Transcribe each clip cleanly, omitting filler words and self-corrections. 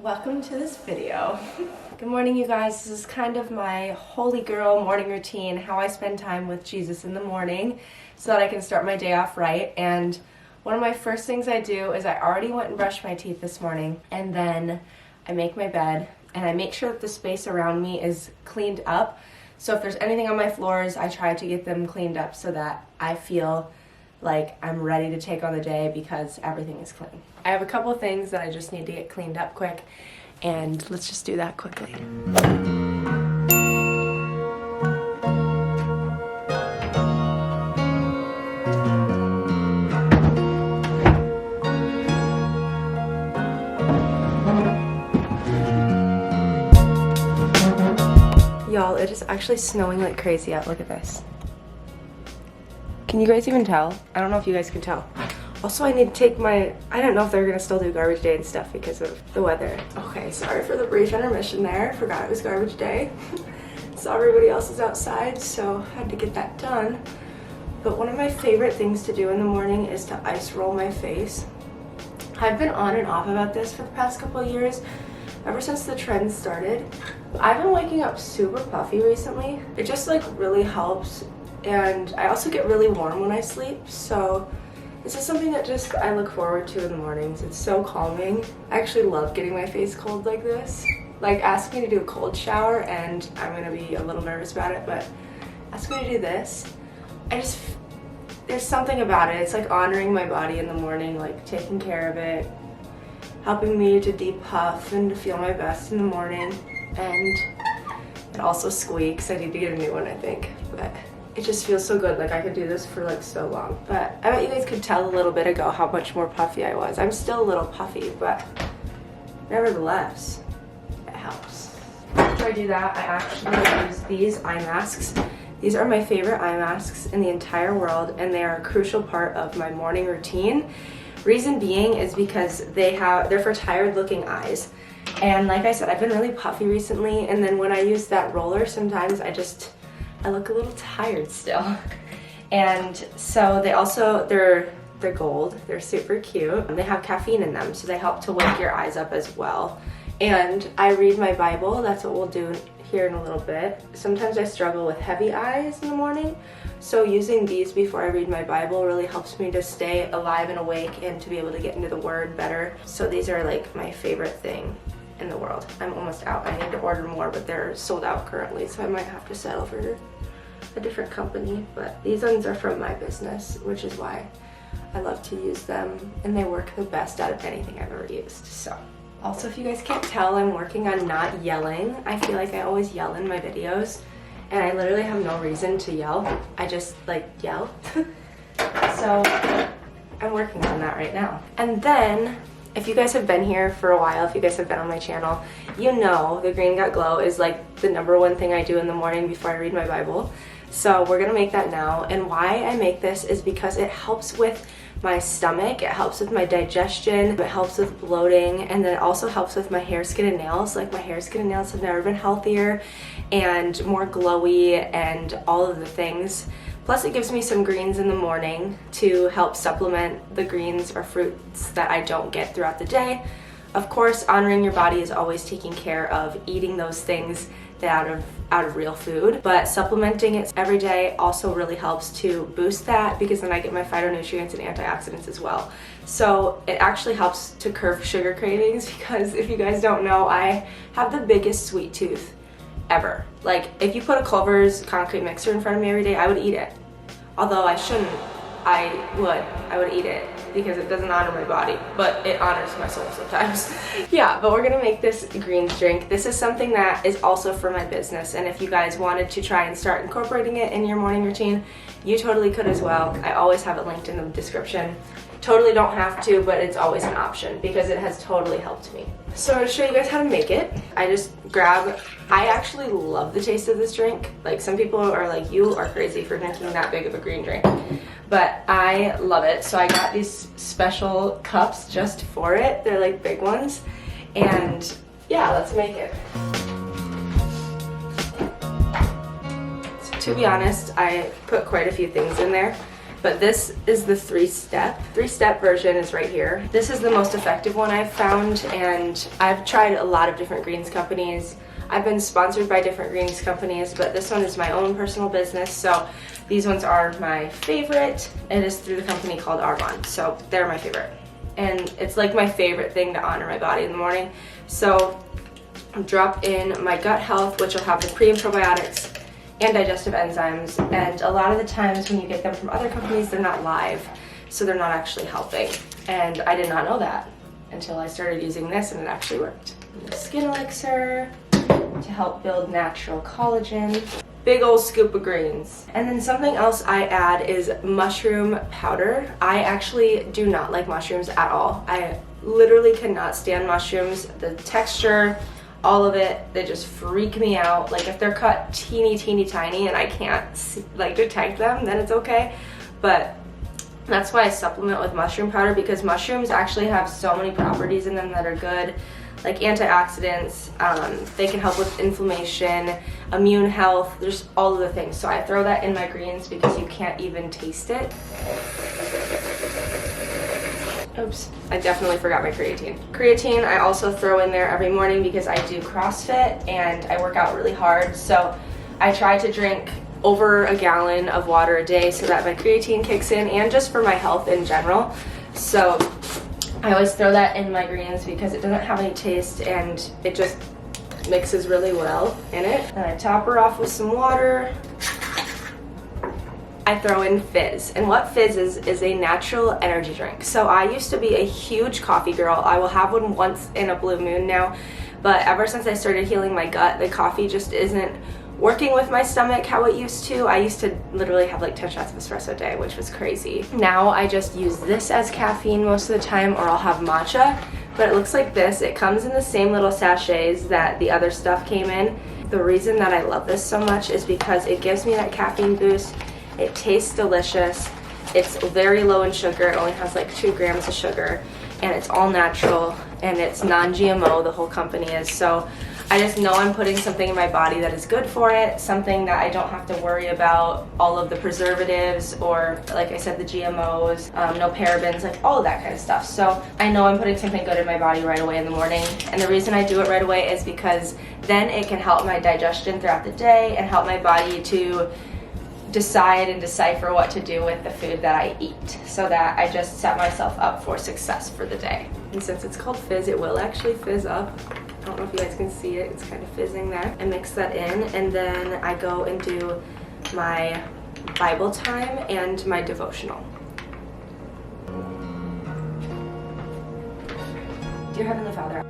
Welcome to this video. Good morning, you guys. This is kind of my holy girl morning routine, how I spend time with Jesus in the morning so that I can start my day off right. And one of my first things I do is I already went and brushed my teeth this morning, and then I make my bed and I make sure that the space around me is cleaned up. So if there's anything on my floors, I try to get them cleaned up so that I feel like I'm ready to take on the day because everything is clean. I have a couple of things that I just need to get cleaned up quick, and let's just do that quickly. Y'all, it is actually snowing like crazy out. Look at this. Can you guys even tell? I don't know if you guys can tell. Also, I need to take my, I don't know if they're gonna still do garbage day and stuff because of the weather. Okay, sorry for the brief intermission there. Forgot it was garbage day. Saw everybody else is outside, so had to get that done. But one of my favorite things to do in the morning is to ice roll my face. I've been on and off about this for the past couple of years, ever since the trend started. I've been waking up super puffy recently. It just like really helps. And I also get really warm when I sleep, so this is something that just I look forward to in the mornings. It's so calming. I actually love getting my face cold like this. Like, ask me to do a cold shower and I'm gonna be a little nervous about it, but ask me to do this. There's something about it. It's like honoring my body in the morning, like taking care of it, helping me to depuff and to feel my best in the morning. And it also squeaks. I need to get a new one, I think, but it just feels so good. Like, I could do this for like so long. But I bet you guys could tell a little bit ago how much more puffy I was. I'm still a little puffy, but nevertheless, it helps. After I do that, I actually use these eye masks. These are my favorite eye masks in the entire world, and they are a crucial part of my morning routine. Reason being is because they're for tired looking eyes. And like I said, I've been really puffy recently, and then when I use that roller, sometimes I look a little tired still. And so they're gold, they're super cute. They have caffeine in them, so they help to wake your eyes up as well. And I read my Bible. That's what we'll do here in a little bit. Sometimes I struggle with heavy eyes in the morning, so using these before I read my Bible really helps me to stay alive and awake and to be able to get into the Word better. So these are like my favorite thing in the world. I'm almost out. I need to order more, but they're sold out currently, so I might have to settle for a different company. But these ones are from my business, which is why I love to use them, and they work the best out of anything I've ever used. So also, if you guys can't tell, I'm working on not yelling. I feel like I always yell in my videos, and I literally have no reason to yell. I just like yell. So I'm working on that right now. And then, if you guys have been here for a while, if you guys have been on my channel, you know the Green Got Glow is like the #1 thing I do in the morning before I read my Bible. So we're gonna make that now. And why I make this is because it helps with my stomach, it helps with my digestion, it helps with bloating, and then it also helps with my hair, skin, and nails. Like, my hair, skin, and nails have never been healthier and more glowy and all of the things. Plus, it gives me some greens in the morning to help supplement the greens or fruits that I don't get throughout the day. Of course, honoring your body is always taking care of eating those things out of real food, but supplementing it every day also really helps to boost that, because then I get my phytonutrients and antioxidants as well. So it actually helps to curb sugar cravings, because if you guys don't know, I have the biggest sweet tooth ever. Like, if you put a Culver's concrete mixer in front of me every day, I would eat it. Although I shouldn't, I would eat it because it doesn't honor my body, but it honors my soul sometimes. Yeah, but we're gonna make this greens drink. This is something that is also for my business, and if you guys wanted to try and start incorporating it in your morning routine, you totally could as well. I always have it linked in the description. Totally don't have to, but it's always an option because it has totally helped me. So I'm gonna show you guys how to make it. I actually love the taste of this drink. Like, some people are like, you are crazy for drinking that big of a green drink. But I love it. So I got these special cups just for it. They're like big ones. And yeah, let's make it. So to be honest, I put quite a few things in there. but this is the three-step version is right here. This is the most effective one I've found, and I've tried a lot of different greens companies. I've been sponsored by different greens companies, but this one is my own personal business, so these ones are my favorite. It is through the company called Argon, so they're my favorite. And it's like my favorite thing to honor my body in the morning. So drop in my gut health, which will have the pre and probiotics and digestive enzymes, and a lot of the times when you get them from other companies, they're not live, so they're not actually helping. And I did not know that until I started using this, and it actually worked. And the skin elixir to help build natural collagen. Big old scoop of greens. And then something else I add is mushroom powder. I actually do not like mushrooms at all. I literally cannot stand mushrooms. The texture, all of it, they just freak me out. Like if they're cut teeny tiny and I can't like detect them, then it's okay. But that's why I supplement with mushroom powder, because mushrooms actually have so many properties in them that are good, like antioxidants. They can help with inflammation, immune health, there's all of the things. So I throw that in my greens because you can't even taste it. Oops, I definitely forgot my creatine. Creatine I also throw in there every morning because I do CrossFit and I work out really hard. So I try to drink over a gallon of water a day so that my creatine kicks in, and just for my health in general. So I always throw that in my greens because it doesn't have any taste and it just mixes really well in it. And I top her off with some water. I throw in Fizz, and what Fizz is a natural energy drink. So I used to be a huge coffee girl. I will have one once in a blue moon now, but ever since I started healing my gut, the coffee just isn't working with my stomach how it used to. I used to literally have like 10 shots of espresso a day, which was crazy. Now I just use this as caffeine most of the time, or I'll have matcha, but it looks like this. It comes in the same little sachets that the other stuff came in. The reason that I love this so much is because it gives me that caffeine boost. It tastes delicious. It's very low in sugar. It only has like 2 grams of sugar, and it's all natural, and it's non-GMO, the whole company is. So I just know I'm putting something in my body that is good for it, something that I don't have to worry about all of the preservatives or, like I said, the GMOs, no parabens, like all of that kind of stuff. So I know I'm putting something good in my body right away in the morning. And the reason I do it right away is because then it can help my digestion throughout the day and help my body to decide and decipher what to do with the food that I eat, so that I just set myself up for success for the day. And since it's called Fizz, it will actually fizz up. I don't know if you guys can see it, it's kind of fizzing there. I mix that in, and then I go and do my Bible time and my devotional. Dear Heavenly Father,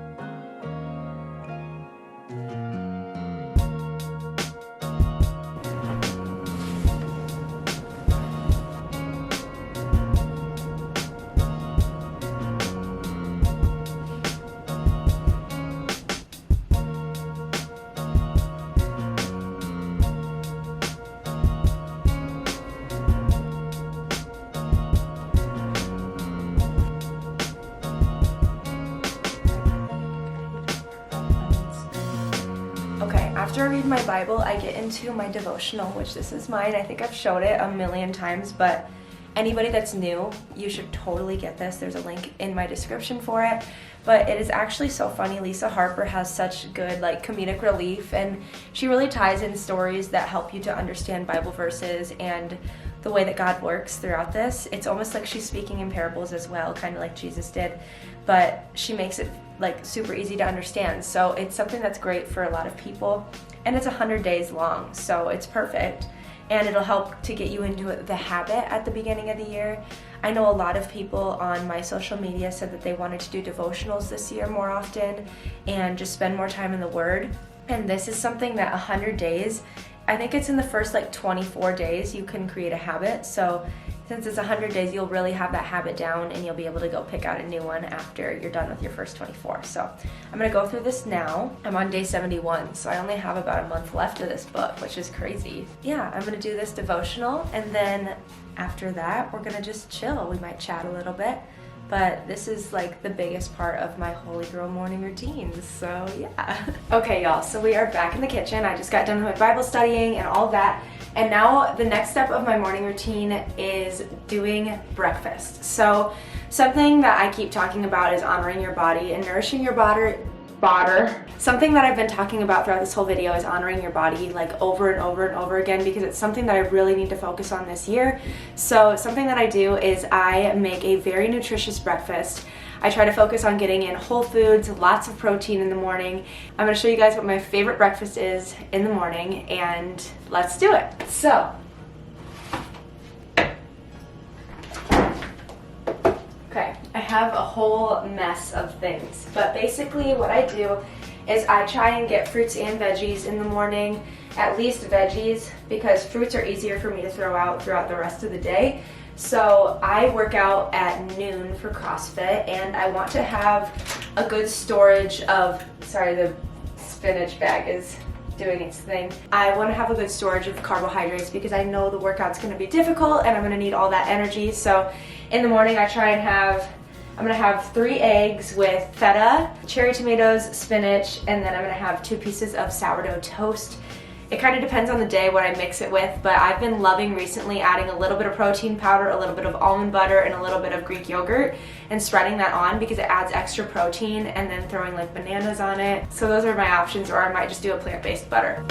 after I read my Bible, I get into my devotional, which this is mine. I think I've showed it a million times, but anybody that's new, you should totally get this. There's a link in my description for it. But it is actually so funny. Lisa Harper has such good like comedic relief, and she really ties in stories that help you to understand Bible verses and the way that God works throughout this. It's almost like she's speaking in parables as well, kind of like Jesus did, but she makes it like super easy to understand. So it's something that's great for a lot of people, and it's 100 days long, so it's perfect. And it'll help to get you into the habit at the beginning of the year. I know a lot of people on my social media said that they wanted to do devotionals this year more often and just spend more time in the Word. And this is something that 100 days, I think it's in the first like 24 days you can create a habit. So since it's 100 days, you'll really have that habit down, and you'll be able to go pick out a new one after you're done with your first 24. So I'm gonna go through this now. I'm on day 71, so I only have about a month left of this book, which is crazy. Yeah, I'm gonna do this devotional, and then after that, we're gonna just chill. We might chat a little bit, but this is like the biggest part of my holy girl morning routine, so yeah. Okay, y'all, so we are back in the kitchen. I just got done with my Bible studying and all that, and now the next step of my morning routine is doing breakfast. So something that I keep talking about is honoring your body and nourishing your body. Something that I've been talking about throughout this whole video is honoring your body, like over and over and over again, because it's something that I really need to focus on this year. So something that I do is I make a very nutritious breakfast. I try to focus on getting in whole foods, lots of protein in the morning. I'm going to show you guys what my favorite breakfast is in the morning, and let's do it. So okay, I have a whole mess of things, but basically what I do is I try and get fruits and veggies in the morning, at least veggies, because fruits are easier for me to throw out throughout the rest of the day. So I work out at noon for CrossFit, and I want to have a good storage of, sorry, the spinach bag is doing its thing. I want to have a good storage of carbohydrates because I know the workout's going to be difficult and I'm going to need all that energy. So in the morning I try and I'm going to have 3 eggs with feta, cherry tomatoes, spinach, and then I'm going to have 2 pieces of sourdough toast. It kind of depends on the day what I mix it with, but I've been loving recently adding a little bit of protein powder, a little bit of almond butter, and a little bit of Greek yogurt and spreading that on because it adds extra protein, and then throwing like bananas on it. So those are my options, or I might just do a plant-based butter.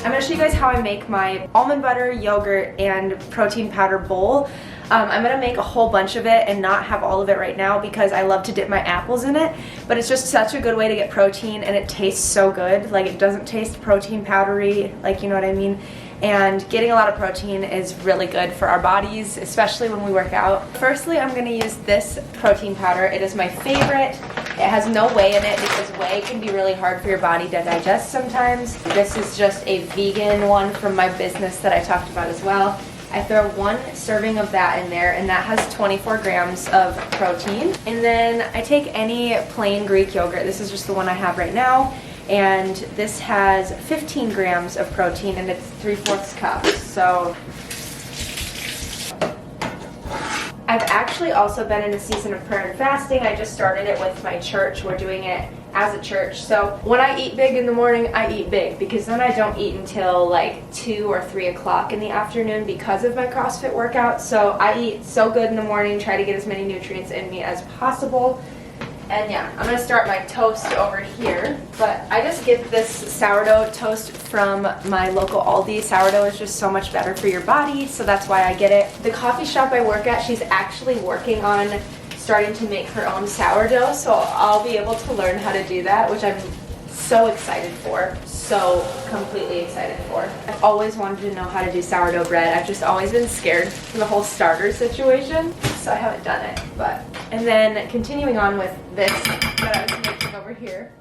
I'm going to show you guys how I make my almond butter, yogurt, and protein powder bowl. I'm going to make a whole bunch of it and not have all of it right now because I love to dip my apples in it, but it's just such a good way to get protein, and it tastes so good. Like, it doesn't taste protein powdery, like, you know what I mean? And getting a lot of protein is really good for our bodies, especially when we work out. Firstly, I'm going to use this protein powder. It is my favorite. It has no whey in it because whey can be really hard for your body to digest sometimes. This is just a vegan one from my business that I talked about as well. I throw 1 serving of that in there, and that has 24 grams of protein. And then I take any plain Greek yogurt. This is just the one I have right now. And this has 15 grams of protein, and it's 3/4 cup. So I've actually also been in a season of prayer and fasting. I just started it with my church. We're doing it as a church. So when I eat big in the morning, I eat big, because then I don't eat until like 2 or 3 o'clock in the afternoon because of my CrossFit workout. So I eat so good in the morning, try to get as many nutrients in me as possible. And yeah, I'm going to start my toast over here, but I just get this sourdough toast from my local Aldi. Sourdough is just so much better for your body, so that's why I get it. The coffee shop I work at, she's actually working on starting to make her own sourdough, so I'll be able to learn how to do that, which I'm so excited for, so completely excited for. I've always wanted to know how to do sourdough bread. I've just always been scared for the whole starter situation, so I haven't done it. But and then continuing on with this that I was making over here.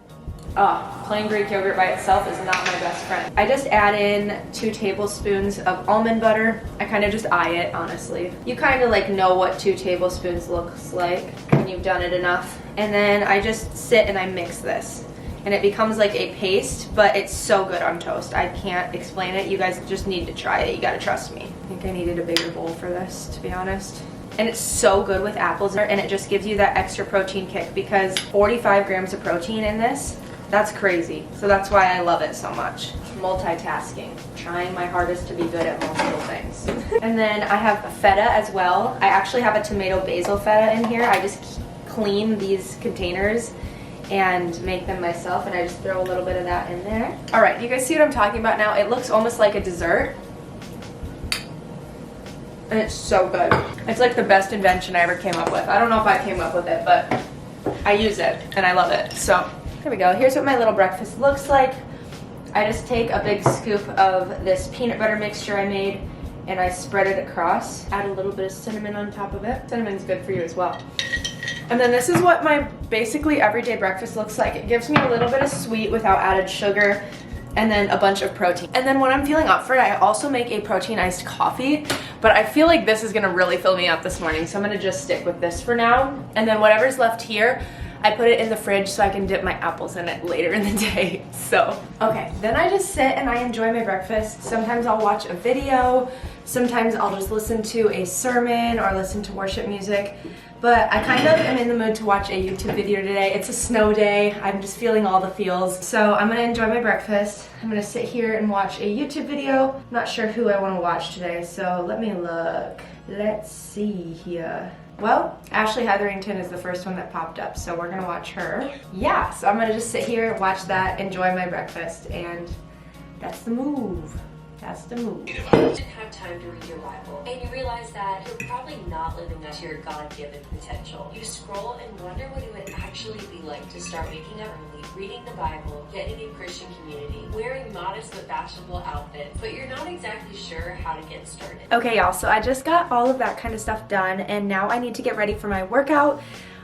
Plain Greek yogurt by itself is not my best friend. I just add in 2 tablespoons of almond butter. I kind of just eye it, honestly. You kind of like know what 2 tablespoons looks like when you've done it enough. And then I just sit and I mix this. And it becomes like a paste, but it's so good on toast. I can't explain it. You guys just need to try it. You gotta trust me. I think I needed a bigger bowl for this, to be honest. And it's so good with apples, and it just gives you that extra protein kick, because 45 grams of protein in this, that's crazy. So that's why I love it so much. Multitasking, trying my hardest to be good at multiple things. And then I have feta as well. I actually have a tomato basil feta in here. I just clean these containers and make them myself, and I just throw a little bit of that in there. All right, do you guys see what I'm talking about now? It looks almost like a dessert, and it's so good. It's like the best invention I ever came up with. I don't know if I came up with it, but I use it, and I love it. So there we go. Here's what my little breakfast looks like. I just take a big scoop of this peanut butter mixture I made, and I spread it across. Add a little bit of cinnamon on top of it. Cinnamon's good for you as well. And then this is what my basically everyday breakfast looks like. It gives me a little bit of sweet without added sugar. and then a bunch of protein. And then when I'm feeling up for it, I also make a protein iced coffee, but I feel like this is gonna really fill me up this morning, so I'm gonna just stick with this for now. And then whatever's left here, I put it in the fridge so I can dip my apples in it later in the day. So, okay, then I just sit and I enjoy my breakfast. Sometimes I'll watch a video, sometimes I'll just listen to a sermon or listen to worship music. But I kind of am in the mood to watch a YouTube video today. It's a snow day. I'm just feeling all the feels. So I'm gonna enjoy my breakfast. I'm gonna sit here and watch a YouTube video. I'm not sure who I wanna watch today, so let me look. Let's see here. Well, Ashley Hetherington is the first one that popped up, so we're gonna watch her. Yeah, so I'm gonna just sit here, watch that, enjoy my breakfast, and that's the move. That's the move. You didn't have time to read your Bible, and you realize that you're probably not living up to your God-given potential. You scroll and wonder what it would actually be like to start waking up early, reading the Bible, getting a Christian community, wearing modest but fashionable outfits, but you're not exactly sure how to get started. Okay, y'all, so I just got all of that kind of stuff done, and now I need to get ready for my workout.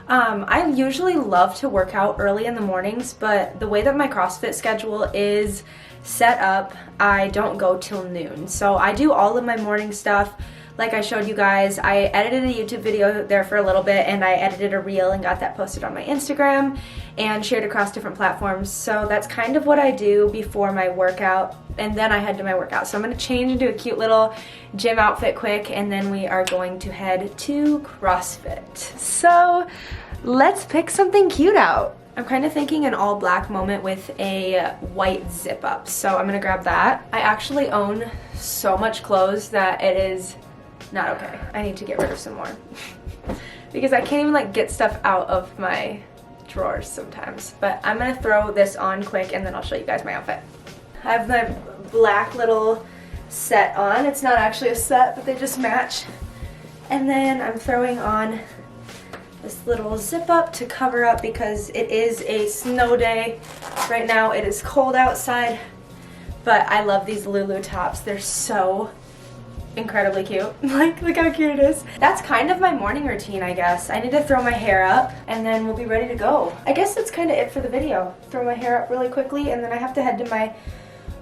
I usually love to work out early in the mornings, but the way that my CrossFit schedule is set up, I don't go till noon. So I do all of my morning stuff. Like I showed you guys, I edited a YouTube video there for a little bit, and I edited a reel and got that posted on my Instagram and shared across different platforms. So that's kind of what I do before my workout, and then I head to my workout. So I'm gonna change into a cute little gym outfit quick, and then we are going to head to CrossFit. So let's pick something cute out. I'm kind of thinking an all black moment with a white zip up, so I'm gonna grab that. I actually own so much clothes that it is not okay. I need to get rid of some more because I can't even like get stuff out of my drawers sometimes. But I'm gonna throw this on quick and then I'll show you guys my outfit. I have my black little set on. It's not actually a set, but they just match. And then I'm throwing on this little zip up to cover up because it is a snow day. Right now it is cold outside, but I love these Lulu tops. They're so incredibly cute. Like, look how cute it is. That's kind of my morning routine, I guess. I need to throw my hair up and then we'll be ready to go. I guess that's kind of it for the video. Throw my hair up really quickly and then I have to head to my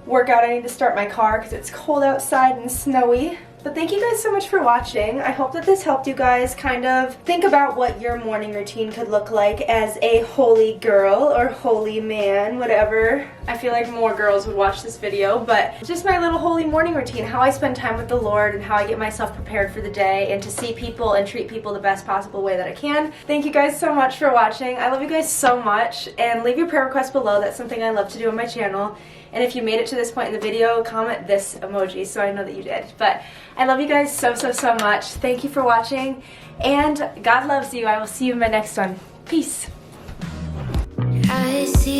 workout. I need to start my car because it's cold outside and snowy. But thank you guys so much for watching. I hope that this helped you guys kind of think about what your morning routine could look like as a holy girl or holy man, whatever. I feel like more girls would watch this video, but just my little holy morning routine, how I spend time with the Lord and how I get myself prepared for the day and to see people and treat people the best possible way that I can. Thank you guys so much for watching. I love you guys so much, and leave your prayer requests below. That's something I love to do on my channel. And if you made it to this point in the video, comment this emoji so I know that you did. But I love you guys so, so, so much. Thank you for watching, and God loves you. I will see you in my next one. Peace. I see